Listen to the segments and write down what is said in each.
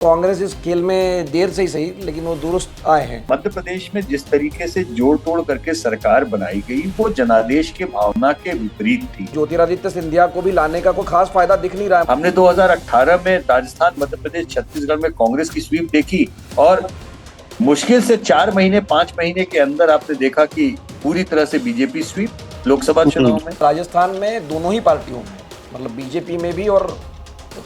कांग्रेस इस खेल में देर से ही सही लेकिन वो दुरुस्त आए हैं। मध्य प्रदेश में जिस तरीके से जोड़ तोड़ करके सरकार बनाई गई वो जनादेश के भावना के विपरीत थी। ज्योतिरादित्य सिंधिया को भी लाने का कोई खास फायदा दिख नहीं रहा है। हमने 2018 में राजस्थान, मध्य प्रदेश, छत्तीसगढ़ में कांग्रेस की स्वीप देखी और मुश्किल से 4 महीने 5 महीने के अंदर आपने देखा कि पूरी तरह से बीजेपी स्वीप लोकसभा चुनाव में। राजस्थान में दोनों ही पार्टियों में, मतलब बीजेपी में भी और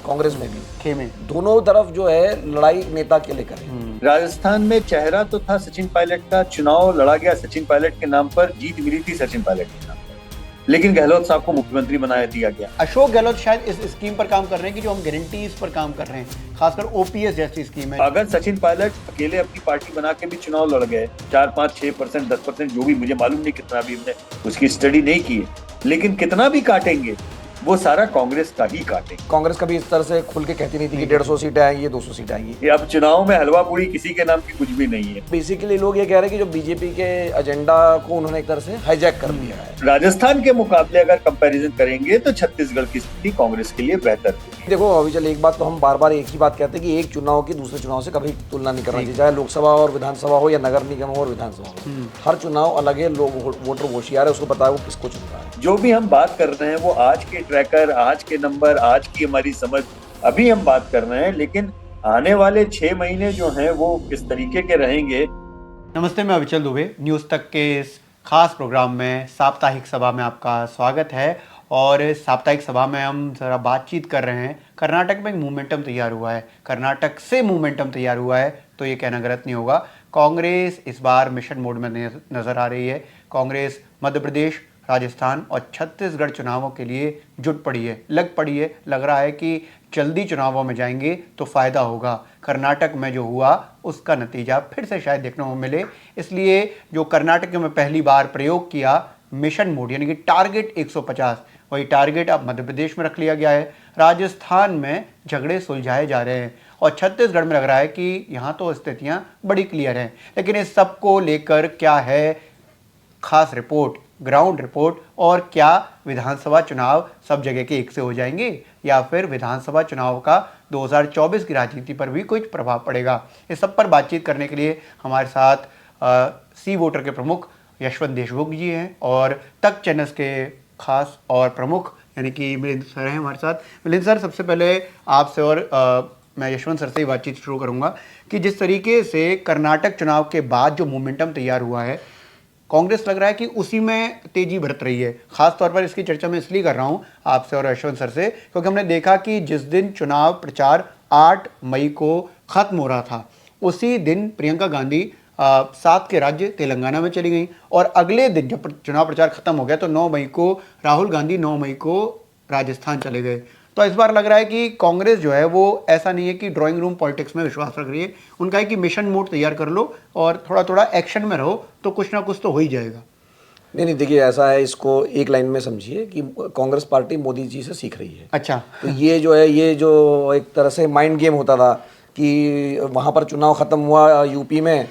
कांग्रेस में भी, खेमे दोनों तरफ जो है लड़ाई नेता के लेकर है। राजस्थान में चेहरा तो था सचिन पायलट का, चुनाव लड़ा गया सचिन पायलट के नाम पर, जीत मिली थी सचिन पायलट के नाम पर, लेकिन गहलोत साहब को मुख्यमंत्री बनाया दिया गया। अशोक गहलोत शायद इस स्कीम पर काम कर रहे हैं कि जो हम गारंटीज पर काम कर रहे हैं, खासकर ओपीएस जैसी स्कीम है। अगर सचिन पायलट अकेले अपनी पार्टी बना के भी चुनाव लड़ गए, 4-5-6%, 10%, जो भी, मुझे मालूम नहीं कितना भी, हमने उसकी स्टडी नहीं की है, लेकिन कितना भी काटेंगे वो सारा कांग्रेस का ही काटेंगे। कांग्रेस कभी इस तरह से खुल के कहती नहीं थी कि 150 सीटें आएंगी, 200 सीटें आएंगी। ये अब चुनाव में हलवा पूरी किसी के नाम की कुछ भी नहीं है। बेसिकली लोग ये कह रहे हैं कि जो बीजेपी के एजेंडा को उन्होंने एक तरह से हाईजैक कर दिया है। राजस्थान के मुकाबले अगर कंपैरिजन करेंगे तो छत्तीसगढ़ की स्थिति कांग्रेस के लिए बेहतर है। देखो अभी चल एक बात तो हम बार बार एक ही बात कहते हैं कि एक चुनाव की दूसरे चुनाव से कभी तुलना नहीं करना चाहिए, चाहे लोकसभा और विधानसभा हो या नगर निगम हो और विधानसभा हो। हर चुनाव अलग है, लोग वोटर होशियार है, उसको पता है वो किसको चुन रहा है। जो भी हम बात कर रहे हैं वो आज के ट्रैकर, आज के नंबर, आज की हमारी समझ, अभी हम बात कर रहे हैं, लेकिन आने वाले 6 महीने जो हैं वो किस तरीके के रहेंगे। नमस्ते, मैं अविचल दुबे। न्यूज़ तक के इस खास प्रोग्राम में साप्ताहिक सभा में आपका स्वागत है। और साप्ताहिक सभा में हम ज़रा बातचीत कर रहे हैं। कर्नाटक में एक मोमेंटम तैयार हुआ है, कर्नाटक से मोमेंटम तैयार हुआ है तो ये कहना गलत नहीं होगा। कांग्रेस इस बार मिशन मोड में नज़र आ रही है। कांग्रेस मध्य प्रदेश, राजस्थान और छत्तीसगढ़ चुनावों के लिए जुट पड़ी है, लग पड़ी है। लग रहा है कि जल्दी चुनावों में जाएंगे तो फ़ायदा होगा। कर्नाटक में जो हुआ उसका नतीजा फिर से शायद देखने को मिले, इसलिए जो कर्नाटक में पहली बार प्रयोग किया मिशन मोड यानी कि टारगेट 150, वही टारगेट अब मध्य प्रदेश में रख लिया गया है। राजस्थान में झगड़े सुलझाए जा रहे हैं और छत्तीसगढ़ में लग रहा है कि यहाँ तो स्थितियाँ बड़ी क्लियर हैं। लेकिन इस सब को लेकर क्या है खास रिपोर्ट, ग्राउंड रिपोर्ट, और क्या विधानसभा चुनाव सब जगह के एक से हो जाएंगे या फिर विधानसभा चुनाव का 2024 की राजनीति पर भी कुछ प्रभाव पड़ेगा? इस सब पर बातचीत करने के लिए हमारे साथ सी वोटर के प्रमुख यशवंत देशमुख जी हैं और तक चैनल्स के खास और प्रमुख यानी कि मिलिंद सर हैं हमारे साथ। मिलिंद सर, सबसे पहले आपसे और मैं यशवंत सर से ही बातचीत शुरू करूंगा कि जिस तरीके से कर्नाटक चुनाव के बाद जो मोमेंटम तैयार हुआ है, कांग्रेस लग रहा है कि उसी में तेजी बरत रही है। खास तौर पर इसकी चर्चा मैं इसलिए कर रहा हूं आपसे और यशवंत सर से क्योंकि हमने देखा कि जिस दिन चुनाव प्रचार 8 मई को खत्म हो रहा था, उसी दिन प्रियंका गांधी 7 के राज्य तेलंगाना में चली गई और अगले दिन जब चुनाव प्रचार खत्म हो गया तो 9 मई को राहुल गांधी 9 मई को राजस्थान चले गए। तो इस बार लग रहा है कि कांग्रेस जो है वो ऐसा नहीं है कि ड्राइंग रूम पॉलिटिक्स में विश्वास रख रही है, उनका है कि मिशन मोड तैयार कर लो और थोड़ा थोड़ा एक्शन में रहो तो कुछ ना कुछ तो हो ही जाएगा। नहीं, देखिए ऐसा है, इसको एक लाइन में समझिए कि कांग्रेस पार्टी मोदी जी से सीख रही है। अच्छा, तो ये जो है, ये जो एक तरह से माइंड गेम होता था कि वहाँ पर चुनाव ख़त्म हुआ यूपी में,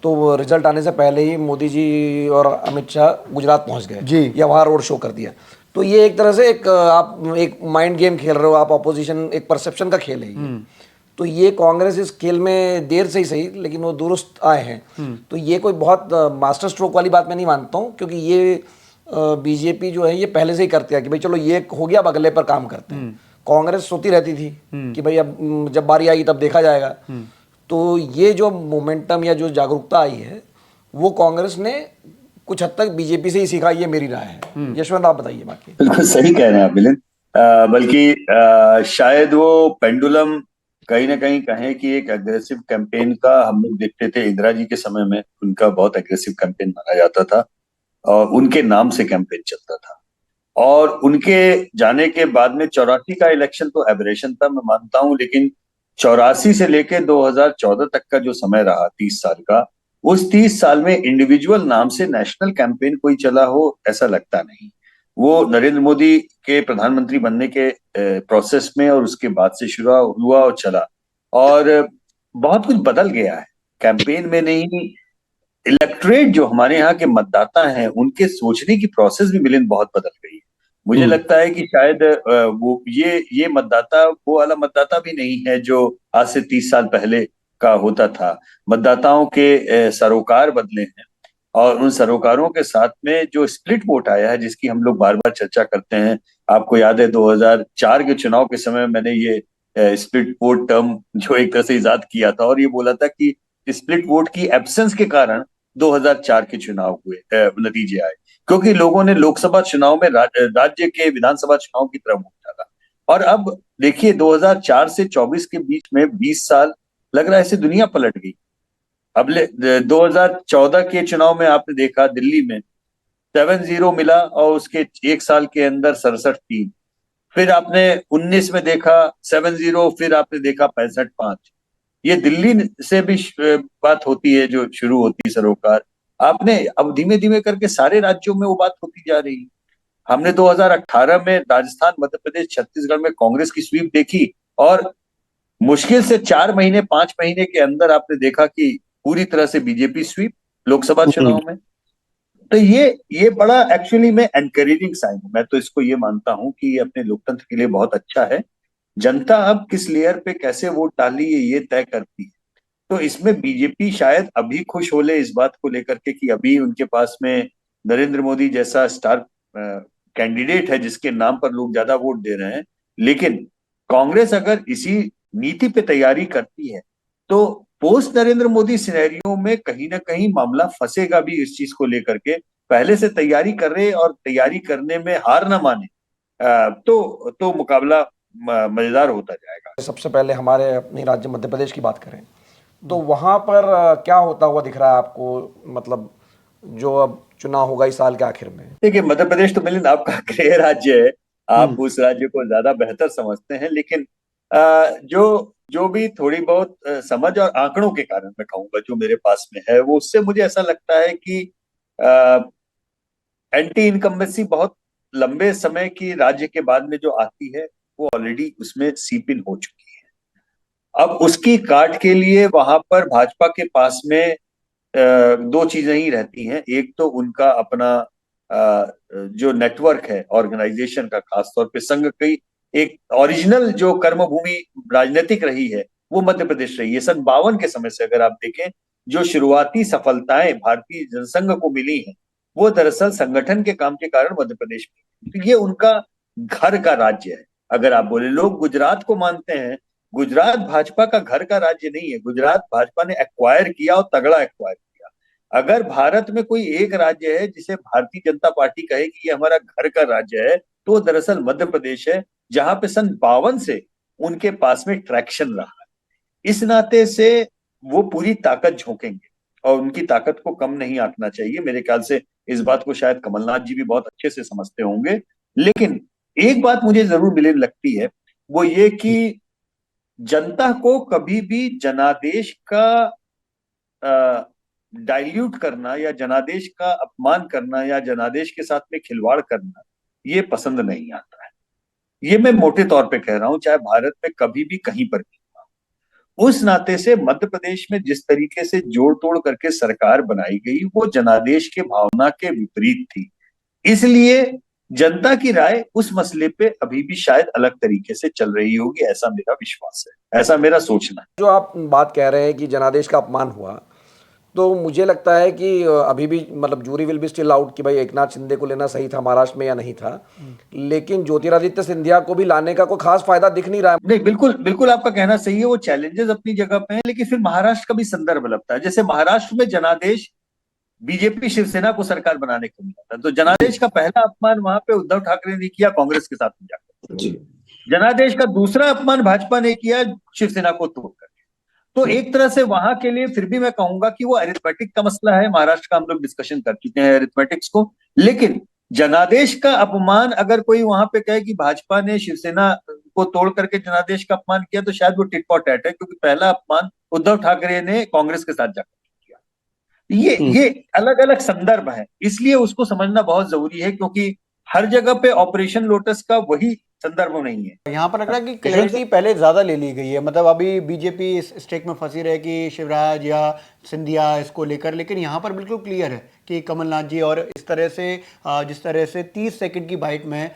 तो रिजल्ट आने से पहले ही मोदी जी और अमित शाह गुजरात पहुँच गए जी, या वहाँ रोड शो कर दिया। तो ये एक तरह से आप एक माइंड गेम खेल रहे हो, आप ऑपोजिशन, एक परसेप्शन का खेल है ये। तो ये कांग्रेस इस खेल में देर से ही सही लेकिन वो दुरुस्त आए हैं। तो ये कोई बहुत मास्टर स्ट्रोक वाली बात मैं नहीं मानता हूँ, क्योंकि ये बीजेपी जो है ये पहले से ही करती है कि भाई चलो ये हो गया, अब अगले पर काम करते हैं। कांग्रेस सोती रहती थी कि भाई अब जब बारी आएगी तब देखा जाएगा। तो ये जो मोमेंटम या जो जागरूकता आई है वो कांग्रेस ने कुछ हद तक बीजेपी से ही सीखा, ये मेरी राय है। यशवंत आप बताइए। बाकी बिल्कुल सही कह रहे हैं आप मिलिंद, बल्कि शायद वो पेंडुलम कहीं ना कहीं कहें कि एक एग्रेसिव कैंपेन का हम लोग देखते थे। इंदिरा जी के समय में उनका बहुत एग्रेसिव कैंपेन माना जाता था और उनके नाम से कैंपेन चलता था, और उनके जाने के बाद में 84 का इलेक्शन तो एबरेशन था, मैं मानता हूं, लेकिन 84 से लेके 2014 तक का जो समय रहा, 30 साल का, उस 30 साल में इंडिविजुअल नाम से नेशनल कैंपेन कोई चला हो ऐसा लगता नहीं। वो नरेंद्र मोदी के प्रधानमंत्री बनने के प्रोसेस में और उसके बाद से शुरू हुआ और चला, और बहुत कुछ बदल गया है कैंपेन में। नहीं, इलेक्ट्रेट जो हमारे यहाँ के मतदाता हैं उनके सोचने की प्रोसेस भी मिलिंद बहुत बदल गई है। मुझे लगता है कि शायद वो ये मतदाता वो वाला मतदाता भी नहीं है जो आज से 30 साल पहले का होता था। मतदाताओं के सरोकार बदले हैं, और उन सरोकारों के साथ में जो स्प्लिट वोट आया है, जिसकी हम लोग बार बार चर्चा करते हैं। आपको याद है 2004 के चुनाव के समय मैंने ये स्प्लिट वोट टर्म जो एक तरह से इजाद किया था, और ये बोला था कि स्प्लिट वोट की एब्सेंस के कारण 2004 के चुनाव हुए, नतीजे आए, क्योंकि लोगों ने लोकसभा चुनाव में राज्य के विधानसभा चुनाव की तरफ वोट डाला। और अब देखिए 2004 से 24 के बीच में 20 साल लग रहा है ऐसे दुनिया पलट गई। अब 2014 के चुनाव में आपने देखा दिल्ली में 7-0 मिला, और उसके एक साल के अंदर 67-3। फिर आपने 19 में देखा 7-0, फिर आपने देखा 65-5। ये दिल्ली से भी बात होती है जो शुरू होती है सरोकार। आपने अब धीमे धीमे करके सारे राज्यों में वो बात होती जा रही है। हमने 2018 में राजस्थान, मध्य प्रदेश, छत्तीसगढ़ में कांग्रेस की स्वीप देखी, और मुश्किल से 4 महीने 5 महीने के अंदर आपने देखा कि पूरी तरह से बीजेपी स्वीप लोकसभा चुनाव में। तो ये बड़ा एक्चुअली में एनकरेजिंग साइन है। मैं तो इसको ये मानता हूं कि ये अपने लोकतंत्र के लिए बहुत अच्छा है। जनता अब किस लेयर पे कैसे वोट डाली है ये तय करती है। तो इसमें बीजेपी शायद अभी खुश हो ले इस बात को लेकर के कि अभी उनके पास में नरेंद्र मोदी जैसा स्टार कैंडिडेट है जिसके नाम पर लोग ज्यादा वोट दे रहे हैं। लेकिन कांग्रेस अगर इसी नीति पे तैयारी करती है तो पोस्ट नरेंद्र मोदी सिनेरियो में कहीं ना कहीं मामला फंसेगा भी इस चीज को लेकर के। पहले से तैयारी कर रहे और तैयारी करने में हार ना माने, तो मुकाबला मजेदार होता जाएगा। सबसे पहले हमारे अपने राज्य मध्य प्रदेश की बात करें तो वहाँ पर क्या होता हुआ दिख रहा है आपको, मतलब जो अब चुनाव होगा इस साल के आखिर में? देखिए मध्य प्रदेश तो मिलिंद आपका गृह राज्य है, आप उस राज्य को ज्यादा बेहतर समझते हैं। लेकिन जो जो भी थोड़ी बहुत समझ और आंकड़ों के कारण मैं कहूंगा जो मेरे पास में है, वो उससे मुझे ऐसा लगता है कि एंटी इनकम्बेंसी बहुत लंबे समय की राज्य के बाद में जो आती है वो ऑलरेडी उसमें सीप इन हो चुकी है। अब उसकी काट के लिए वहां पर भाजपा के पास में दो चीजें ही रहती हैं। एक तो उनका अपना जो नेटवर्क है ऑर्गेनाइजेशन का, खासतौर पे संघ की एक ओरिजिनल जो कर्मभूमि राजनीतिक रही है वो मध्य प्रदेश रही है। सन 52 के समय से अगर आप देखें, जो शुरुआती सफलताएं भारतीय जनसंघ को मिली हैं वो दरअसल संगठन के काम के कारण मध्य प्रदेश में। तो ये उनका घर का राज्य है। अगर आप बोले, लोग गुजरात को मानते हैं, गुजरात भाजपा का घर का राज्य नहीं है। गुजरात भाजपा ने एक्वायर किया और तगड़ा एक्वायर किया। अगर भारत में कोई एक राज्य है जिसे भारतीय जनता पार्टी कहे कि ये हमारा घर का राज्य है तो वो दरअसल मध्य प्रदेश है, जहां पे सन 52 से उनके पास में ट्रैक्शन रहा है। इस नाते से वो पूरी ताकत झोंकेंगे और उनकी ताकत को कम नहीं आंकना चाहिए। मेरे ख्याल से इस बात को शायद कमलनाथ जी भी बहुत अच्छे से समझते होंगे। लेकिन एक बात मुझे जरूर मिले लगती है, वो ये कि जनता को कभी भी जनादेश का डाइल्यूट करना या जनादेश का अपमान करना या जनादेश के साथ में खिलवाड़ करना ये पसंद नहीं आता है। ये मैं मोटे तौर पे कह रहा हूं, चाहे भारत में कभी भी कहीं पर भी। उस नाते से मध्य प्रदेश में जिस तरीके से जोड़ तोड़ करके सरकार बनाई गई वो जनादेश के भावना के विपरीत थी। इसलिए जनता की राय उस मसले पे अभी भी शायद अलग तरीके से चल रही होगी, ऐसा मेरा विश्वास है, ऐसा मेरा सोचना है। जो आप बात कह रहे हैं कि जनादेश का अपमान हुआ, तो मुझे लगता है कि अभी भी मतलब jury will be still out कि भाई एकनाथ शिंदे को लेना सही था महाराष्ट्र में या नहीं था। लेकिन ज्योतिरादित्य सिंधिया को भी लाने का कोई खास फायदा दिख नहीं रहा है। नहीं, बिल्कुल बिल्कुल आपका कहना सही है, वो चैलेंजेस अपनी जगह पे हैं। लेकिन फिर महाराष्ट्र का भी संदर्भ लगता है। जैसे महाराष्ट्र में जनादेश बीजेपी शिवसेना को सरकार बनाने को मिला था, तो जनादेश का पहला अपमान वहां पे उद्धव ठाकरे ने किया कांग्रेस के साथ में जाकर। जनादेश का दूसरा अपमान भाजपा ने किया शिवसेना को तोड़कर। तो एक तरह से वहां के लिए फिर भी मैं कहूंगा कि वो अरिथमेटिक का मसला है। महाराष्ट्र का हम लोग डिस्कशन कर चुके हैं अरिथमेटिक्स को। लेकिन जनादेश का अपमान अगर कोई वहां पे कहे कि भाजपा ने शिवसेना को तोड़ करके जनादेश का अपमान किया, तो शायद वो टिट फॉर टैट है, क्योंकि पहला अपमान उद्धव ठाकरे ने कांग्रेस के साथ जाकर किया। ये अलग अलग संदर्भ है, इसलिए उसको समझना बहुत जरूरी है। क्योंकि हर जगह पे ऑपरेशन लोटस का वही संदर्भ नहीं है। यहाँ पर लग रहा है कि क्लैरिटी पहले ज्यादा ले ली गई है, मतलब अभी बीजेपी इस स्टेक में फंसी रहे कि शिवराज या सिंधिया इसको लेकर, लेकिन यहाँ पर बिल्कुल क्लियर है कि कमलनाथ जी, और इस तरह से जिस तरह से 30 सेकंड की बाइट में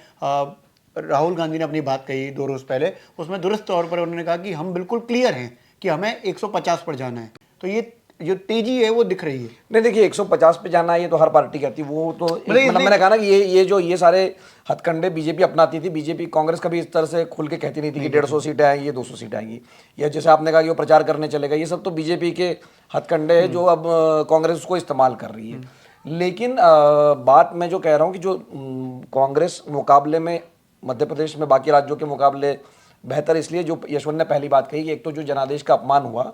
राहुल गांधी ने अपनी बात कही 2 रोज पहले, उसमें दुरुस्त तौर पर उन्होंने कहा कि हम बिल्कुल क्लियर हैं कि हमें 150 पर जाना है। तो ये जो तेजी है वो दिख रही है। नहीं देखिए, 150 पे जाना है ये तो हर पार्टी कहती है, वो तो मतलब मैंने कहा ना कि ये सारे हथकंडे बीजेपी अपनाती थी। बीजेपी कांग्रेस कभी इस तरह से खुल के कहती नहीं थी कि 150 सीटें आएंगी, ये 200 सीटें आएंगी, या जैसे आपने कहा कि वो प्रचार करने चलेगा, ये सब तो बीजेपी के हथकंडे हैं जो अब कांग्रेस उसको इस्तेमाल कर रही है। लेकिन बात मैं जो कह रहा हूँ कि जो कांग्रेस मुकाबले में मध्य प्रदेश में बाकी राज्यों के मुकाबले बेहतर इसलिए, जो यशवंत ने पहली बात कही कि एक तो जो जनादेश का अपमान हुआ,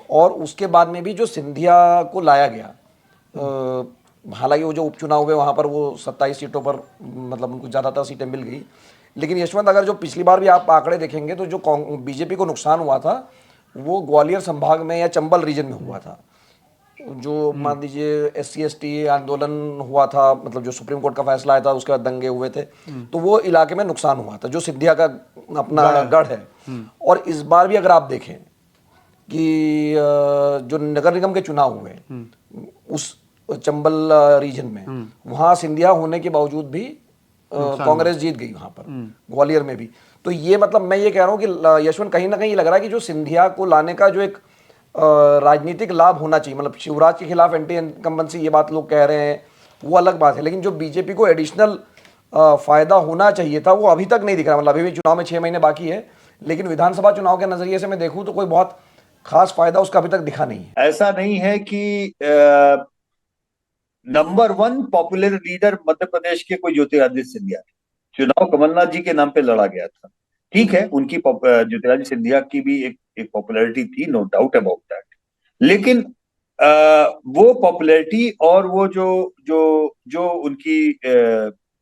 और उसके बाद में भी जो सिंधिया को लाया गया, हालांकि वो जो उपचुनाव हुए वहाँ पर वो 27 सीटों पर मतलब उनको ज़्यादातर सीटें मिल गई, लेकिन यशवंत अगर जो पिछली बार भी आप आंकड़े देखेंगे तो जो बीजेपी को नुकसान हुआ था वो ग्वालियर संभाग में या चंबल रीजन में हुआ था। जो मान लीजिए SC/ST आंदोलन हुआ था, मतलब जो सुप्रीम कोर्ट का फैसला आया था उसके बाद दंगे हुए थे, तो वो इलाके में नुकसान हुआ था जो सिंधिया का अपना गढ़ है। और इस बार भी अगर आप देखें कि जो नगर निगम के चुनाव हुए उस चंबल रीजन में, वहां सिंधिया होने के बावजूद भी कांग्रेस जीत गई वहां पर, ग्वालियर में भी। तो ये मतलब मैं ये कह रहा हूं कि यशवंत कहीं ना कहीं लग रहा है कि जो सिंधिया को लाने का जो एक राजनीतिक लाभ होना चाहिए, मतलब शिवराज के खिलाफ एंटी इनकम्बेंसी ये बात लोग कह रहे हैं, वो अलग बात है, लेकिन जो बीजेपी को एडिशनल फायदा होना चाहिए था वो अभी तक नहीं दिख रहा। मतलब अभी भी चुनाव में 6 महीने बाकी है, लेकिन विधानसभा चुनाव के नजरिए से मैं देखूं तो कोई बहुत खास फायदा उसका अभी तक दिखा नहीं है। ऐसा नहीं है कि number 1 popular leader Madhya Pradesh के कोई ज्योतिरादित्य सिंधिया थे। चुनाव कमलनाथ जी के नाम पे लड़ा गया था, ठीक है, उनकी ज्योतिरादित्य सिंधिया की भी एक पॉपुलैरिटी थी, नो डाउट अबाउट दैट। लेकिन वो पॉपुलैरिटी और वो जो जो जो उनकी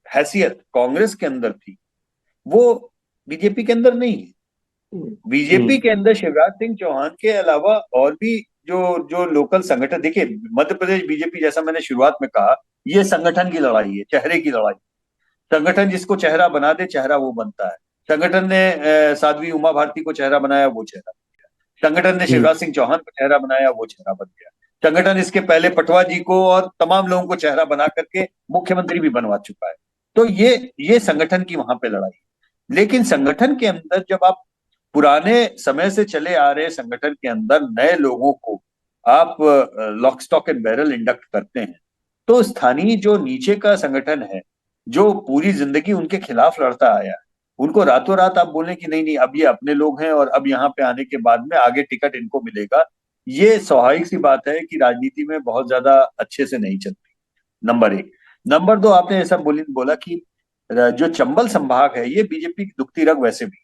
हैसियत कांग्रेस के अंदर थी वो बीजेपी के अंदर नहीं है। बीजेपी के अंदर शिवराज सिंह चौहान के अलावा और भी जो जो लोकल संगठन, देखिए मध्य प्रदेश बीजेपी जैसा मैंने शुरुआत में कहा, ये संगठन की लड़ाई है, चेहरे की लड़ाई। संगठन जिसको चेहरा बना दे, चेहरा वो बनता है। संगठन ने साध्वी उमा भारती को चेहरा बनाया, वो चेहरा बन गया। संगठन ने शिवराज सिंह चौहान को चेहरा बनाया, वो चेहरा बन गया। संगठन इसके पहले पटवा जी को और तमाम लोगों को चेहरा बना करके मुख्यमंत्री भी बनवा चुका है। तो ये संगठन की वहां पे लड़ाई है। लेकिन संगठन के अंदर जब आप पुराने समय से चले आ रहे संगठन के अंदर नए लोगों को आप lock stock and barrel induct करते हैं, तो स्थानीय जो नीचे का संगठन है, जो पूरी जिंदगी उनके खिलाफ लड़ता आया, उनको रातों रात आप बोलें कि नहीं नहीं अब ये अपने लोग हैं और अब यहाँ पे आने के बाद में आगे टिकट इनको मिलेगा, ये स्वाभाविक सी बात है कि राजनीति में बहुत ज्यादा अच्छे से नहीं चलती। नंबर 1। नंबर 2, आपने ऐसा बोला कि जो चंबल संभाग है ये बीजेपी की दुखती रग वैसे भी,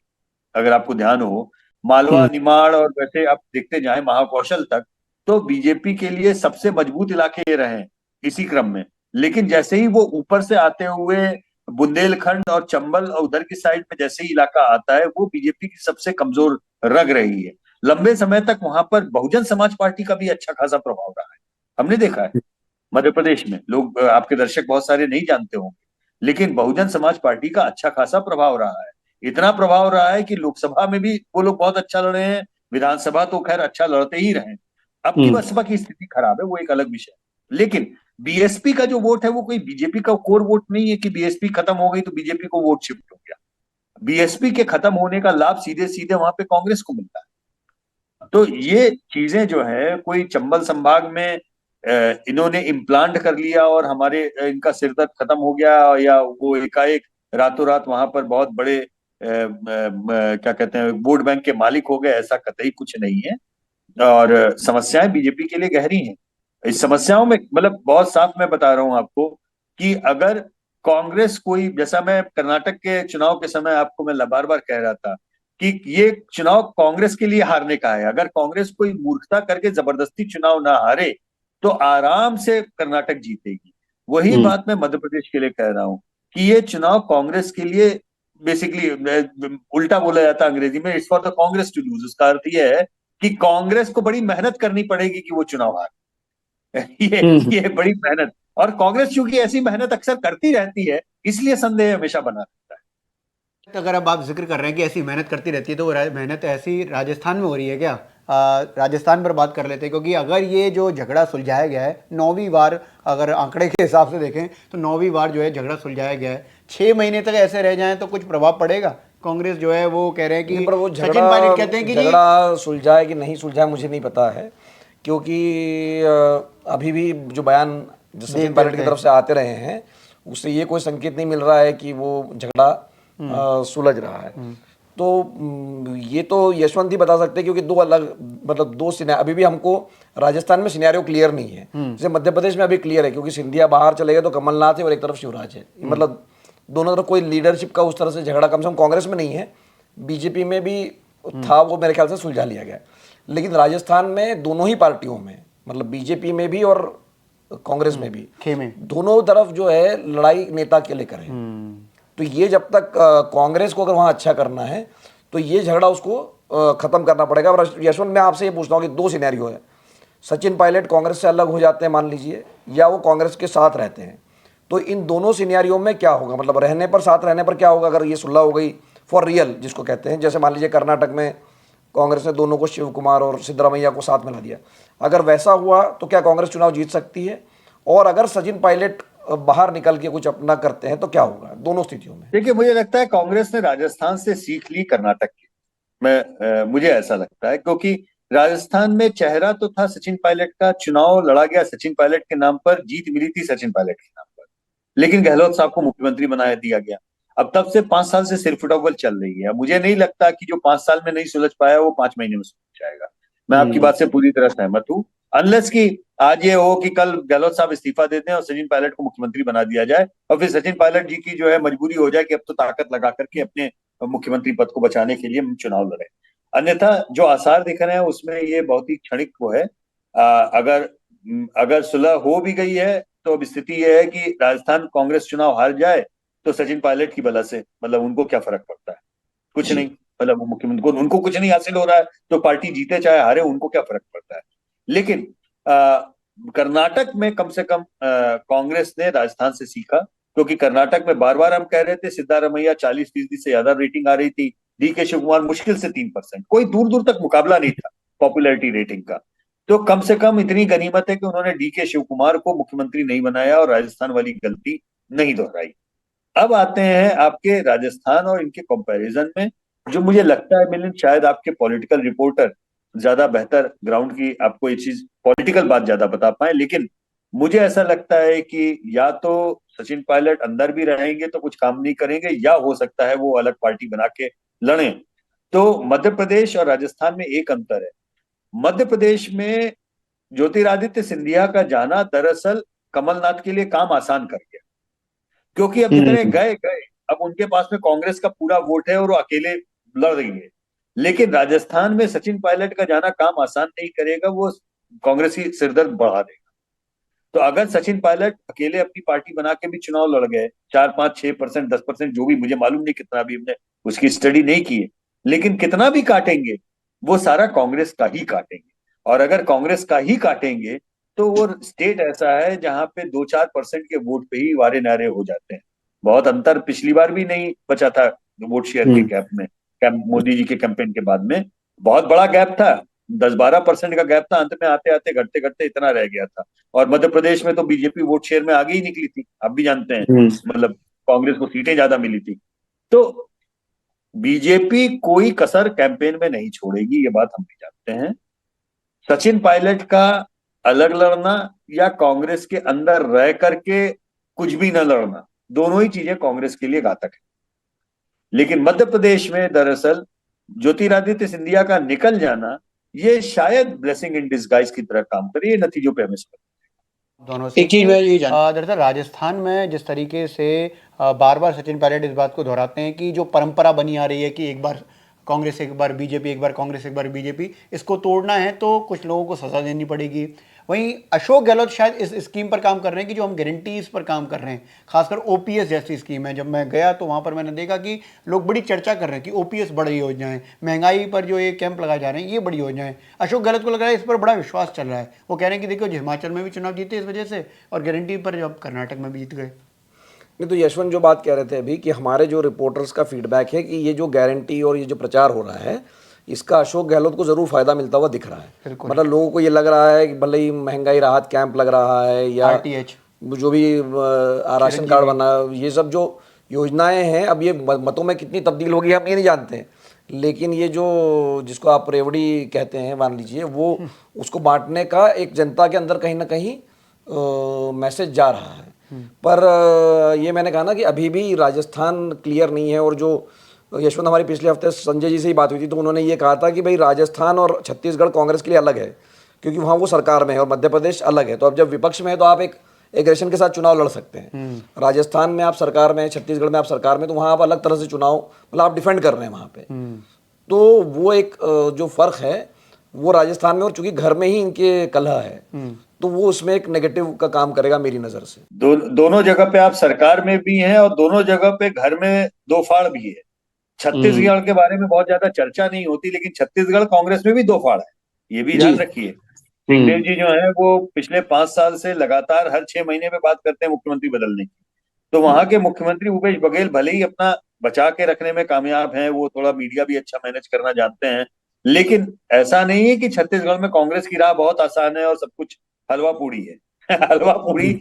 अगर आपको ध्यान हो, मालवा निमाड़ और वैसे आप देखते जाएं महाकौशल तक, तो बीजेपी के लिए सबसे मजबूत इलाके ये रहे हैं इसी क्रम में। लेकिन जैसे ही वो ऊपर से आते हुए बुंदेलखंड और चंबल और उधर की साइड में जैसे ही इलाका आता है, वो बीजेपी की सबसे कमजोर रग रही है। लंबे समय तक वहां पर बहुजन समाज पार्टी का भी अच्छा खासा प्रभाव रहा है, हमने देखा है मध्य प्रदेश में। लोग, आपके दर्शक बहुत सारे नहीं जानते होंगे, लेकिन बहुजन समाज पार्टी का अच्छा खासा प्रभाव रहा है। इतना प्रभाव रहा है कि लोकसभा में भी वो लोग बहुत अच्छा लड़े हैं, विधानसभा तो खैर अच्छा लड़ते ही रहे। अब की बसपा की स्थिति खराब है, वो एक अलग विषय है। लेकिन बीएसपी का जो वोट है वो कोई बीजेपी का कोर वोट नहीं है कि बीएसपी खत्म हो गई तो बीजेपी को वोट शिफ्ट हो गया। बीएसपी के खत्म होने का लाभ सीधे सीधे वहां पे कांग्रेस को मिलता है। तो ये चीजें जो है, कोई चंबल संभाग में इन्होंने इम्प्लांट कर लिया और हमारे इनका सिर दर्द खत्म हो गया, या वो एकाएक रातों रात वहां पर बहुत बड़े क्या कहते हैं वोट बैंक के मालिक हो गए, ऐसा कतई कुछ नहीं है। और समस्याएं बीजेपी के लिए गहरी हैं। इस समस्याओं में मतलब बहुत साफ मैं बता रहा हूं आपको कि अगर कांग्रेस कोई, जैसा मैं कर्नाटक के चुनाव के समय आपको मैं बार बार कह रहा था कि ये चुनाव कांग्रेस के लिए हारने का है, अगर कांग्रेस कोई मूर्खता करके जबरदस्ती चुनाव ना हारे तो आराम से कर्नाटक जीतेगी। वही बात मैं मध्य प्रदेश के लिए कह रहा हूं कि ये चुनाव कांग्रेस के लिए बेसिकली, उल्टा बोला जाता है अंग्रेजी में, it's for the Congress to lose. उसका अर्थ यह है कि कांग्रेस को बड़ी मेहनत करनी पड़ेगी कि वो चुनाव हारे। ये बड़ी मेहनत, और कांग्रेस चूंकि ऐसी मेहनत अक्सर करती रहती है, इसलिए संदेह हमेशा बना रहता है। अगर अब आप जिक्र कर रहे हैं कि ऐसी मेहनत करती रहती है, तो वो मेहनत ऐसी राजस्थान में हो रही है क्या? राजस्थान पर बात कर लेते हैं, क्योंकि अगर ये जो झगड़ा सुलझाया गया है 9वीं बार, अगर आंकड़े के हिसाब से देखें तो 9वीं बार जो है झगड़ा सुलझाया गया है, 6 महीने तक ऐसे रह जाएं तो कुछ प्रभाव पड़ेगा? कांग्रेस जो है वो कह रहे हैं नहीं, कि पर वो सचिन पायलट कहते हैं कि जी झगड़ा सुलझाए कि नहीं सुलझाए मुझे नहीं पता है, क्योंकि अभी भी जो बयान जो सचिन पायलट की तरफ से आते रहे हैं उससे ये कोई संकेत नहीं मिल रहा है कि वो झगड़ा सुलझ रहा है। तो ये तो यशवंत ही बता सकते हैं, क्योंकि दो अलग मतलब दो सिनेरियो अभी भी हमको राजस्थान में सिनेरियो क्लियर नहीं है। जैसे मध्य प्रदेश में अभी क्लियर है, क्योंकि सिंधिया बाहर चले गए तो कमलनाथ है और एक तरफ शिवराज है, मतलब दोनों तरफ कोई लीडरशिप का उस तरह से झगड़ा कम से कम कांग्रेस में नहीं है। बीजेपी में भी था, वो मेरे ख्याल से सुलझा लिया गया। लेकिन राजस्थान में दोनों ही पार्टियों में, मतलब बीजेपी में भी और कांग्रेस में भी, खेमे दोनों तरफ जो है लड़ाई नेता के लिए करें। तो ये जब तक कांग्रेस को अगर वहां अच्छा करना है तो ये झगड़ा उसको खत्म करना पड़ेगा। और यशवंत, मैं आपसे ये पूछता हूँ कि दो सिनेरियो है, सचिन पायलट कांग्रेस से अलग हो जाते हैं मान लीजिए, या वो कांग्रेस के साथ रहते हैं, तो इन दोनों सिनेरियो में क्या होगा? मतलब रहने पर, साथ रहने पर क्या होगा अगर ये सुलह हो गई फॉर रियल जिसको कहते हैं? जैसे मान लीजिए कर्नाटक में कांग्रेस ने दोनों को, शिव कुमार और सिद्धरामैया को साथ मिला दिया, अगर वैसा हुआ तो क्या कांग्रेस चुनाव जीत सकती है? और अगर सचिन पायलट बाहर निकल के कुछ अपना करते हैं तो क्या होगा दोनों स्थितियों में? देखिए, मुझे लगता है कांग्रेस ने राजस्थान से सीख ली कर्नाटक की। मुझे ऐसा लगता है, क्योंकि राजस्थान में चेहरा तो था सचिन पायलट का, चुनाव लड़ा गया सचिन पायलट के नाम पर, जीत मिली थी सचिन पायलट के नाम पर, लेकिन गहलोत साहब को मुख्यमंत्री बनाया दिया गया। अब तब से 5 साल से सिरफुटौल चल रही है। मुझे नहीं लगता कि जो 5 साल में नहीं सुलझ पाया वो 5 महीने में सुलझ जाएगा। मैं आपकी बात से पूरी तरह सहमत हूँ, अनलेस कि आज ये हो कि कल गहलोत साहब इस्तीफा देते हैं और सचिन पायलट को मुख्यमंत्री बना दिया जाए, और फिर सचिन पायलट जी की जो है मजबूरी हो जाए कि अब तो ताकत लगा करके अपने मुख्यमंत्री पद को बचाने के लिए हम चुनाव लड़े। अन्यथा जो आसार दिख रहे हैं उसमें ये बहुत ही क्षणिक वो है। अगर अगर सुलह हो भी गई है तो अब स्थिति ये है कि राजस्थान कांग्रेस चुनाव हार जाए तो सचिन पायलट की बला से, मतलब उनको क्या फर्क पड़ता है? कुछ नहीं। मतलब वो मुख्यमंत्री को, उनको कुछ नहीं हासिल हो रहा है तो पार्टी जीते चाहे हारे, उनको क्या फर्क पड़ता है? लेकिन कर्नाटक में कम से कम कांग्रेस ने राजस्थान से सीखा, क्योंकि कर्नाटक में बार बार हम कह रहे थे सिद्धारमैया 40% से ज्यादा रेटिंग आ रही थी, डी के शिव कुमार मुश्किल से 3%, कोई दूर दूर तक मुकाबला नहीं था पॉपुलैरिटी रेटिंग का। तो कम से कम इतनी गनीमत है कि उन्होंने डी के शिव कुमार को मुख्यमंत्री नहीं बनाया और राजस्थान वाली गलती नहीं दोहराई। अब आते हैं आपके राजस्थान और इनके कंपैरिजन में, जो मुझे लगता है मिलिंद शायद आपके पॉलिटिकल रिपोर्टर ज्यादा बेहतर ग्राउंड की आपको ये चीज पॉलिटिकल बात ज्यादा बता पाए, लेकिन मुझे ऐसा लगता है कि या तो सचिन पायलट अंदर भी रहेंगे तो कुछ काम नहीं करेंगे, या हो सकता है वो अलग पार्टी बना के लड़े। तो मध्य प्रदेश और राजस्थान में एक अंतर है। मध्य प्रदेश में ज्योतिरादित्य सिंधिया का जाना दरअसल कमलनाथ के लिए काम आसान कर गया, क्योंकि अब जितने गए गए, अब उनके पास में कांग्रेस का पूरा वोट है और वो अकेले लड़ रही है। लेकिन राजस्थान में सचिन पायलट का जाना काम आसान नहीं करेगा, वो कांग्रेस की सिरदर्द बढ़ा देगा। तो अगर सचिन पायलट अकेले अपनी पार्टी बना के भी चुनाव लड़ गए, 4, 5, 6%, 10%, जो भी, मुझे मालूम नहीं कितना, भी हमने उसकी स्टडी नहीं की है, लेकिन कितना भी काटेंगे वो सारा कांग्रेस का ही काटेंगे। और अगर कांग्रेस का ही काटेंगे तो वो स्टेट ऐसा है जहां पे 2, 4% के वोट पे ही वारे नारे हो जाते हैं। बहुत अंतर पिछली बार भी नहीं बचा था वोट शेयर के गैप में, मोदी जी के कैंपेन के बाद में बहुत बड़ा गैप था, 10, 12% का गैप था, अंत में आते आते घटते घटते इतना रह गया था। और मध्य प्रदेश में तो बीजेपी वोट शेयर में आगे ही निकली थी, आप भी जानते हैं, मतलब कांग्रेस को सीटें ज्यादा मिली थी। तो बीजेपी कोई कसर कैंपेन में नहीं छोड़ेगी, ये बात हम भी जानते हैं। सचिन पायलट का अलग लड़ना या कांग्रेस के अंदर रह करके कुछ भी न लड़ना, दोनों ही चीजें कांग्रेस के लिए घातक है। लेकिन मध्य प्रदेश में दरअसल ज्योतिरादित्य सिंधिया का निकल जाना ये शायद ब्लेसिंग इन डिस्गाइज की तरह काम करे, ये नतीजों पे हमें समझ दोनों से। एक चीज मैं ये जान दरअसल राजस्थान में जिस तरीके से बार बार सचिन पायलट इस बात को दोहराते हैं कि जो परंपरा बनी आ रही है कि एक बार कांग्रेस एक बार बीजेपी, एक बार कांग्रेस एक बार बीजेपी, इसको तोड़ना है तो कुछ लोगों को सजा देनी पड़ेगी। वहीं अशोक गहलोत शायद इस स्कीम पर काम कर रहे हैं कि जो हम गारंटीज पर काम कर रहे हैं, खासकर ओपीएस जैसी स्कीम है। जब मैं गया तो वहाँ पर मैंने देखा कि लोग बड़ी चर्चा कर रहे हैं कि ओपीएस बड़ी योजना है, महंगाई पर जो ये कैंप लगाए जा रहे हैं ये बड़ी योजना है। अशोक गहलोत को लग रहा है इस पर बड़ा विश्वास चल रहा है। वो कह रहे हैं कि देखो हिमाचल में भी चुनाव जीते इस वजह से, और गारंटी पर जब कर्नाटक में भी जीत गए। नहीं तो यशवंत जो बात कह रहे थे अभी कि हमारे जो रिपोर्टर्स का फीडबैक है कि ये जो गारंटी और ये जो प्रचार हो रहा है इसका अशोक गहलोत को जरूर फायदा मिलता हुआ दिख रहा है। मतलब लोगों को ये लग रहा है कि भले ही महंगाई राहत कैंप लग रहा है या आरटीएच जो भी राशन कार्ड बना, ये सब जो योजनाएं हैं अब ये मतों में कितनी तब्दील होगी हम ये नहीं जानते हैं, लेकिन ये जो जिसको आप रेवड़ी कहते हैं मान लीजिए वो उसको बांटने का एक जनता के अंदर कहीं ना कहीं मैसेज जा रहा है। पर ये मैंने कहा ना कि अभी भी राजस्थान क्लियर नहीं है। और जो यशवंत हमारी पिछले हफ्ते संजय जी से ही बात हुई थी तो उन्होंने ये कहा था कि भाई राजस्थान और छत्तीसगढ़ कांग्रेस के लिए अलग है क्योंकि वहाँ वो सरकार में है और मध्य प्रदेश अलग है। तो अब जब विपक्ष में है तो आप एक एग्रेशन के साथ चुनाव लड़ सकते हैं। राजस्थान में आप सरकार में, छत्तीसगढ़ में आप सरकार में, तो वहाँ आप अलग तरह से चुनाव मतलब आप डिफेंड कर रहे हैं वहाँ पे। तो वो एक जो फर्क है वो राजस्थान में, और चूंकि घर में ही इनके कलह है तो वो उसमें एक नेगेटिव का काम करेगा मेरी नजर से। दोनों जगह पे आप सरकार में भी हैं और दोनों जगह पे घर में दो फाड़ भी है। छत्तीसगढ़ के बारे में बहुत ज्यादा चर्चा नहीं होती, लेकिन छत्तीसगढ़ कांग्रेस में भी दो फाड़ है, ये भी ध्यान रखिए। सिंहदेव जी जो है वो पिछले 5 साल से लगातार हर 6 महीने में बात करते हैं मुख्यमंत्री बदलने की। तो वहां के मुख्यमंत्री भूपेश बघेल भले ही अपना बचा के रखने में कामयाब हैं, वो थोड़ा मीडिया भी अच्छा मैनेज करना जानते हैं, लेकिन ऐसा नहीं है कि छत्तीसगढ़ में कांग्रेस की राह बहुत आसान है और सब कुछ हलवा पूड़ी है। हलवा पूड़ी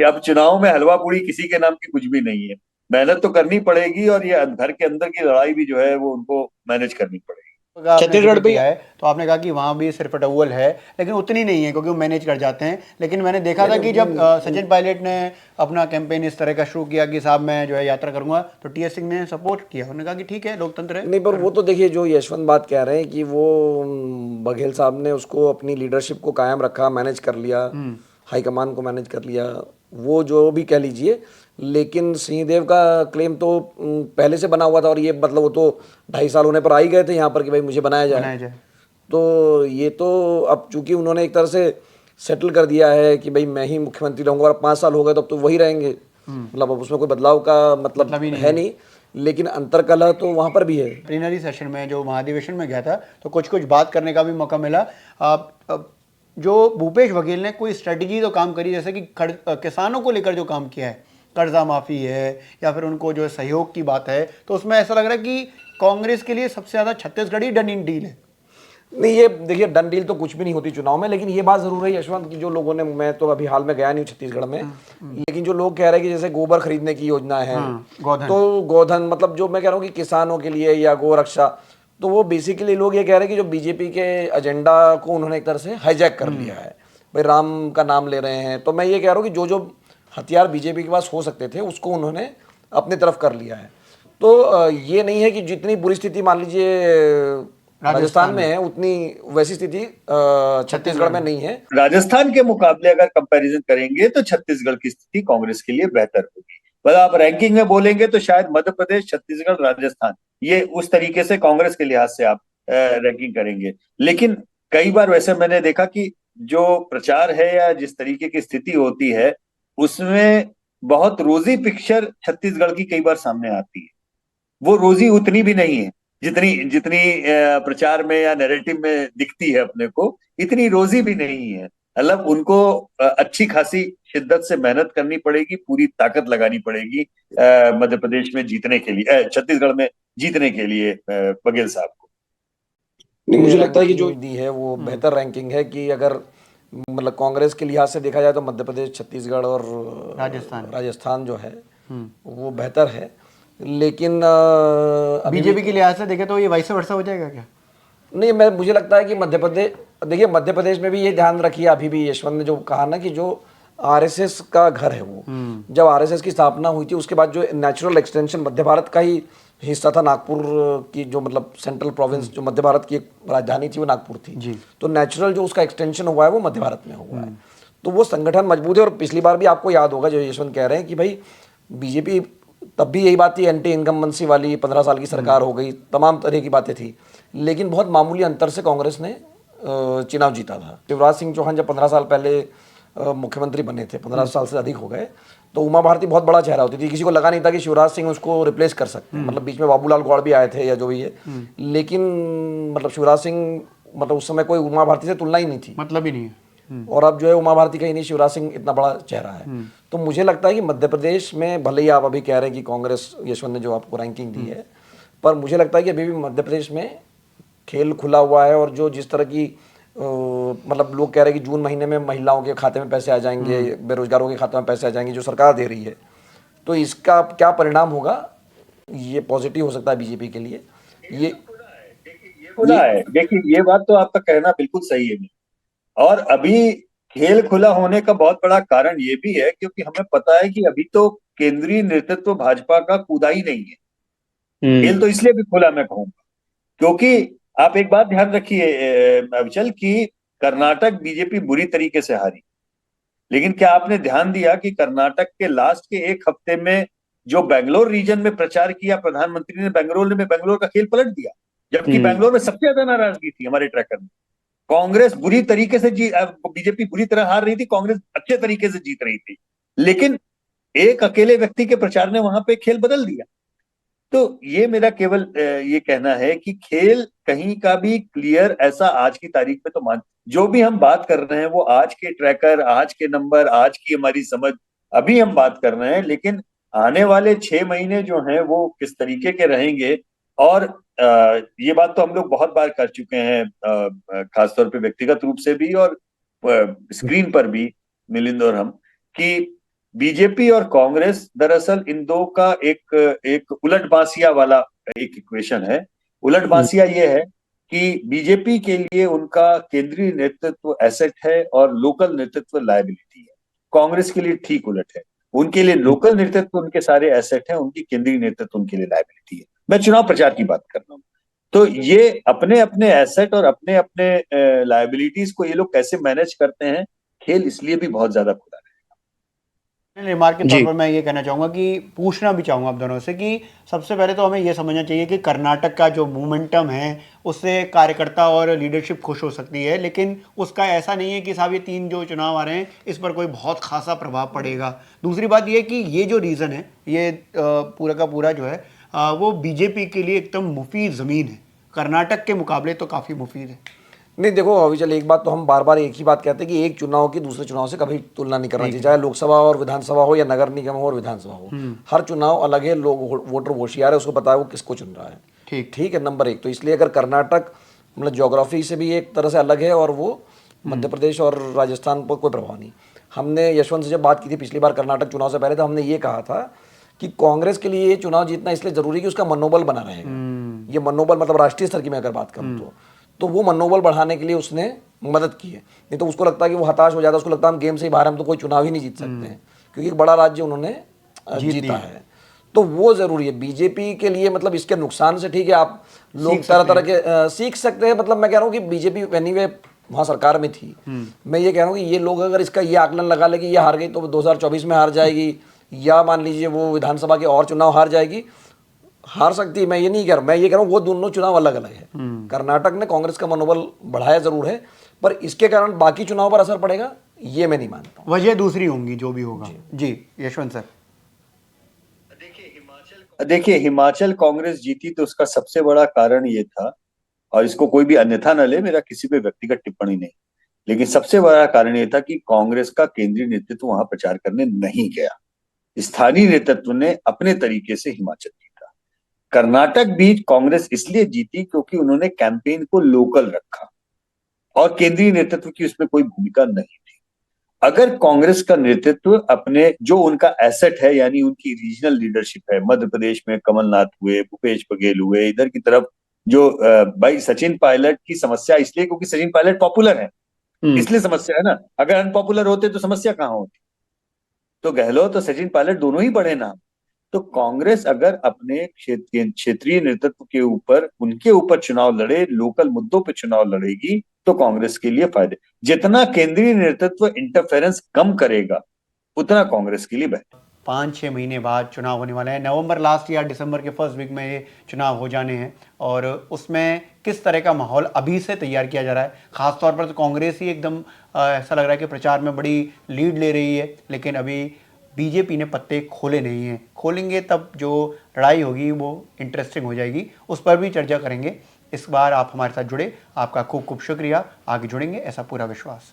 अब चुनाव में हलवा पूड़ी किसी के नाम की कुछ भी नहीं है। मेहनत तो करनी पड़ेगी और ये घर के अंदर की लड़ाई भी जो है वो उनको मैनेज करनी पड़ेगी। छत्तीसगढ़ भी है तो आपने कहा कि वहां भी सिर्फ अव्वल है, लेकिन उतनी नहीं है क्योंकि वो मैनेज कर जाते हैं। लेकिन मैंने देखा था कि जब सचिन पायलट ने अपना कैंपेन इस तरह का शुरू किया कि साहब मैं जो है यात्रा करूंगा, तो टीएस सिंह ने सपोर्ट किया, उन्होंने कहा कि ठीक है लोकतंत्र है। नहीं, पर वो तो देखिए जो यशवंत बात कह रहे हैं कि वो बघेल साहब ने उसको अपनी लीडरशिप को कायम रखा, मैनेज कर लिया, हाईकमान को मैनेज कर लिया, वो जो भी कह लीजिए। लेकिन सिंहदेव का क्लेम तो पहले से बना हुआ था और ये मतलब वो तो 2.5 साल होने पर आ ही गए थे यहाँ पर कि भाई मुझे बनाया जाए। तो ये तो अब चूंकि उन्होंने एक तरह से सेटल कर दिया है कि भाई मैं ही मुख्यमंत्री रहूंगा और 5 साल हो गए तो अब तो वही रहेंगे, मतलब अब उसमें कोई बदलाव का मतलब है नहीं। लेकिन अंतरकलह तो वहाँ पर भी है। प्लीनरी सेशन में जो महाधिवेशन में गया था तो कुछ बात करने का भी मौका मिला। जो भूपेश बघेल ने कोई स्ट्रेटजी तो काम करी, जैसे कि किसानों को लेकर जो काम किया है, कर्जा माफी है या फिर उनको जो सहयोग की बात है, तो उसमें ऐसा लग रहा है कि कांग्रेस के लिए सबसे ज्यादा छत्तीसगढ़ ही डन इन डील है। नहीं, ये देखिए डन डील तो कुछ भी नहीं होती चुनाव में, लेकिन ये बात जरूर है यशवंत की जो लोगों ने, मैं तो अभी हाल में गया नहीं छत्तीसगढ़ में, लेकिन जो लोग कह रहे हैं कि जैसे गोबर खरीदने की योजना है, तो गोधन मतलब जो मैं कह रहा हूँ कि किसानों के लिए या गो रक्षा, तो वो बेसिकली लोग ये कह रहे हैं कि जो बीजेपी के एजेंडा को उन्होंने एक तरह से हाईजैक कर लिया है, भाई राम का नाम ले रहे हैं। तो मैं ये कह रहा हूँ कि जो जो हथियार बीजेपी के पास हो सकते थे उसको उन्होंने अपनी तरफ कर लिया है। तो ये नहीं है कि जितनी बुरी स्थिति मान लीजिए राजस्थान में है उतनी वैसी स्थिति छत्तीसगढ़ में नहीं है। राजस्थान के मुकाबले अगर कंपैरिजन करेंगे तो छत्तीसगढ़ की स्थिति कांग्रेस के लिए बेहतर होगी। मतलब आप रैंकिंग में बोलेंगे तो शायद मध्य प्रदेश, छत्तीसगढ़, राजस्थान, ये उस तरीके से कांग्रेस के लिहाज से आप रैंकिंग करेंगे। लेकिन कई बार वैसे मैंने देखा कि जो प्रचार है या जिस तरीके की स्थिति होती है उसमें बहुत रोजी पिक्चर छत्तीसगढ़ की कई बार सामने आती है। वो रोजी उतनी भी नहीं है जितनी जितनी प्रचार में या नैरेटिव में दिखती है अपने को, इतनी रोजी भी नहीं है। मतलब उनको अच्छी खासी शिद्दत से मेहनत करनी पड़ेगी, पूरी ताकत लगानी पड़ेगी मध्य प्रदेश में जीतने के लिए, छत्तीसगढ़ में जीतने के लिए बघेल साहब को। नहीं, मुझे लगता है कि जो दी है वो बेहतर रैंकिंग है कि अगर मतलब कांग्रेस के लिहाज से देखा जाए तो मध्य प्रदेश, छत्तीसगढ़ और राजस्थान जो है वो बेहतर है। लेकिन बीजेपी के लिहाज से देखें तो ये वाइस वर्सा हो जाएगा क्या? नहीं, मुझे लगता है कि मध्य प्रदेश, देखिए मध्य प्रदेश में भी ये ध्यान रखिए, अभी भी यशवंत ने जो कहा ना कि जो आरएसएस का घर है वो, जब आरएसएस की स्थापना हुई थी उसके बाद जो नेचुरल एक्सटेंशन मध्य भारत का ही हिस्सा था, नागपुर की जो मतलब सेंट्रल प्रोविंस जो मध्य भारत की एक राजधानी थी वो नागपुर थी, तो नेचुरल जो उसका एक्सटेंशन हुआ है वो मध्य भारत में हुआ है। तो वो संगठन मजबूत है। और पिछली बार भी आपको याद होगा जो यशवंत कह रहे हैं कि भाई बीजेपी तब भी यही बात थी, एंटी इनकम्बेंसी वाली 15 साल की सरकार हो गई, तमाम तरह की बातें थी, लेकिन बहुत मामूली अंतर से कांग्रेस ने चुनाव जीता था। शिवराज सिंह चौहान जब 15 साल पहले मुख्यमंत्री बने थे, 15 साल से अधिक हो गए, तो उमा भारती बहुत बड़ा चेहरा होती थी, किसी को लगा नहीं था कि शिवराज सिंह उसको रिप्लेस कर सकते हैं। मतलब बीच में बाबूलाल गौड़ भी आए थे या जो भी है, लेकिन मतलब शिवराज सिंह मतलब उस समय कोई उमा भारती से तुलना ही नहीं थी, मतलब ही नहीं है। और अब जो है उमा भारती कहीं नहीं, शिवराज सिंह इतना बड़ा चेहरा है। तो मुझे लगता है कि मध्य प्रदेश में भले ही आप अभी कह रहे हैं कि कांग्रेस, यशवंत ने जो आपको रैंकिंग दी है, पर मुझे लगता है कि अभी भी मध्य प्रदेश में खेल खुला हुआ है। और जो जिस तरह की मतलब लोग कह रहे हैं कि जून महीने में महिलाओं के खाते में पैसे आ जाएंगे, बेरोजगारों के खाते में पैसे आ जाएंगे जो सरकार दे रही है, तो इसका क्या परिणाम होगा, ये पॉजिटिव हो सकता है बीजेपी के लिए। ये खुला है, देखिए ये बात तो आपका कहना बिल्कुल सही है। और अभी खेल खुला होने का बहुत बड़ा कारण ये भी है क्योंकि हमें पता है कि अभी तो केंद्रीय नेतृत्व भाजपा का कूदा ही नहीं है। खेल तो इसलिए भी खुला मैं कहूंगा क्योंकि आप एक बात ध्यान रखिए अविचल, कि कर्नाटक बीजेपी बुरी तरीके से हारी, लेकिन क्या आपने ध्यान दिया कि कर्नाटक के लास्ट के एक हफ्ते में जो बैंगलोर रीजन में प्रचार किया प्रधानमंत्री ने, बैंगलोर का खेल पलट दिया, जबकि बैंगलोर में सबसे ज्यादा नाराजगी थी हमारे ट्रैकर में। कांग्रेस बुरी तरीके से बीजेपी बुरी तरह हार रही थी, कांग्रेस अच्छे तरीके से जीत रही थी, लेकिन एक अकेले व्यक्ति के प्रचार ने वहां पे खेल बदल दिया। तो ये मेरा केवल ये कहना है कि खेल कहीं का भी क्लियर ऐसा आज की तारीख में तो मान, जो भी हम बात कर रहे हैं वो आज के ट्रैकर, आज के नंबर, आज की हमारी समझ, अभी हम बात कर रहे हैं, लेकिन आने वाले 6 महीने जो हैं वो किस तरीके के रहेंगे। और ये बात तो हम लोग बहुत बार कर चुके हैं, खासतौर पे व्यक्तिगत रूप से भी और स्क्रीन पर भी, मिलिंद और हम, कि बीजेपी और कांग्रेस दरअसल इन दो का एक एक उलट बांसिया वाला एक इक्वेशन है। उलट बांसिया ये है कि बीजेपी के लिए उनका केंद्रीय नेतृत्व एसेट है और लोकल नेतृत्व लायबिलिटी है। कांग्रेस के लिए ठीक उलट है, उनके लिए लोकल नेतृत्व उनके सारे एसेट है, उनकी केंद्रीय नेतृत्व उनके लिए लायबिलिटी है। मैं चुनाव प्रचार की बात कर रहा हूँ। तो ये अपने अपने एसेट और अपने अपने लायबिलिटीज को ये लोग कैसे मैनेज करते हैं, खेल इसलिए भी बहुत ज्यादा खुला है। रिमार्क के तौर जी। पर मैं ये कहना चाहूँगा कि पूछना भी चाहूँगा आप दोनों से कि सबसे पहले तो हमें ये समझना चाहिए कि कर्नाटक का जो मोमेंटम है उससे कार्यकर्ता और लीडरशिप खुश हो सकती है, लेकिन उसका ऐसा नहीं है कि साहब ये 3 जो चुनाव आ रहे हैं इस पर कोई बहुत खासा प्रभाव पड़ेगा। दूसरी बात ये कि ये जो रीज़न है ये पूरा का पूरा जो है वो बीजेपी के लिए एकदम मुफीद ज़मीन है, कर्नाटक के मुकाबले तो काफ़ी मुफीद है। नहीं, देखो अभी चल एक बात तो हम बार बार एक ही बात कहते हैं कि एक चुनाव की दूसरे चुनाव से कभी तुलना नहीं करना चाहिए, चाहे लोकसभा और विधानसभा हो या नगर निगम हो और विधानसभा हो। हर चुनाव अलग है, लोग वोटर होशियार है, उसको पता है वो किसको चुन रहा है। ठीक है, नंबर 1। तो इसलिए अगर कर्नाटक मतलब ज्योग्राफी से भी एक तरह से अलग है और वो मध्य प्रदेश और राजस्थान पर कोई प्रभाव नहीं। हमने यशवंत से जब बात की थी पिछली बार कर्नाटक चुनाव से पहले, तो हमने ये कहा था कि कांग्रेस के लिए ये चुनाव जीतना इसलिए जरूरी है कि उसका मनोबल बना रहेगा। ये मनोबल मतलब राष्ट्रीय स्तर की मैं अगर बात करूँ तो वो मनोबल बढ़ाने के लिए उसने मदद की है। नहीं तो उसको लगता है कि वो हताश हो जाता है, उसको लगता है हम गेम से ही बाहर, हम तो कोई चुनाव ही नहीं जीत सकते हैं, क्योंकि एक बड़ा राज्य उन्होंने जीता है। तो वो जरूरी है बीजेपी के लिए। मतलब इसके नुकसान से ठीक है, आप लोग तरह तरह के सीख सकते हैं। मतलब मैं कह रहा हूँ कि बीजेपी एनीवे वहाँ सरकार में थी, मैं ये कह रहा हूँ कि ये लोग अगर इसका ये आकलन लगा ले कि ये हार गई तो 2024 में हार जाएगी, या मान लीजिए वो विधानसभा के और चुनाव हार जाएगी, हार सकती है। मैं ये नहीं कह रहा हूँ, मैं ये कह रहा हूँ वो दोनों चुनाव अलग अलग है। कर्नाटक ने कांग्रेस का मनोबल बढ़ाया जरूर है, पर इसके कारण बाकी चुनाव पर असर पड़ेगा ये मैं नहीं मानता। वजह दूसरी होंगी जो भी होगा। जी यशवंत सर। देखिए हिमाचल कांग्रेस जीती तो उसका सबसे बड़ा कारण ये था, और इसको कोई भी अन्यथा न ले, मेरा किसी पे व्यक्तिगत टिप्पणी नहीं, लेकिन सबसे बड़ा कारण ये था कि कांग्रेस का केंद्रीय नेतृत्व वहां प्रचार करने नहीं गया। स्थानीय नेतृत्व ने अपने तरीके से हिमाचल जीता। कर्नाटक भी कांग्रेस इसलिए जीती क्योंकि उन्होंने कैंपेन को लोकल रखा और केंद्रीय नेतृत्व की उसमें कोई भूमिका नहीं थी। अगर कांग्रेस का नेतृत्व अपने जो उनका एसेट है, यानी उनकी रीजनल लीडरशिप है, मध्य प्रदेश में कमलनाथ हुए, भूपेश बघेल हुए, इधर की तरफ जो भाई सचिन पायलट की समस्या इसलिए क्योंकि सचिन पायलट पॉपुलर है, इसलिए समस्या है ना। अगर अनपॉपुलर होते तो समस्या कहां होती। तो गहलोत और सचिन पायलट दोनों ही बड़े नाम। तो कांग्रेस अगर अपने क्षेत्रीय नेतृत्व के ऊपर, उनके ऊपर चुनाव लड़े, लोकल मुद्दों पे चुनाव लड़ेगी, तो कांग्रेस के लिए फायदे। जितना केंद्रीय नेतृत्व इंटरफेरेंस कम करेगा उतना कांग्रेस के लिए बेहतर। 5-6 महीने बाद चुनाव होने वाले हैं, नवंबर लास्ट या दिसंबर के फर्स्ट वीक में ये चुनाव हो जाने हैं, और उसमें किस तरह का माहौल अभी से तैयार किया जा रहा है। खासतौर पर तो कांग्रेस ही एकदम ऐसा लग रहा है कि प्रचार में बड़ी लीड ले रही है, लेकिन अभी बीजेपी ने पत्ते खोले नहीं हैं। खोलेंगे तब जो लड़ाई होगी वो इंटरेस्टिंग हो जाएगी, उस पर भी चर्चा करेंगे। इस बार आप हमारे साथ जुड़े, आपका खूब खूब शुक्रिया। आगे जुड़ेंगे ऐसा पूरा विश्वास।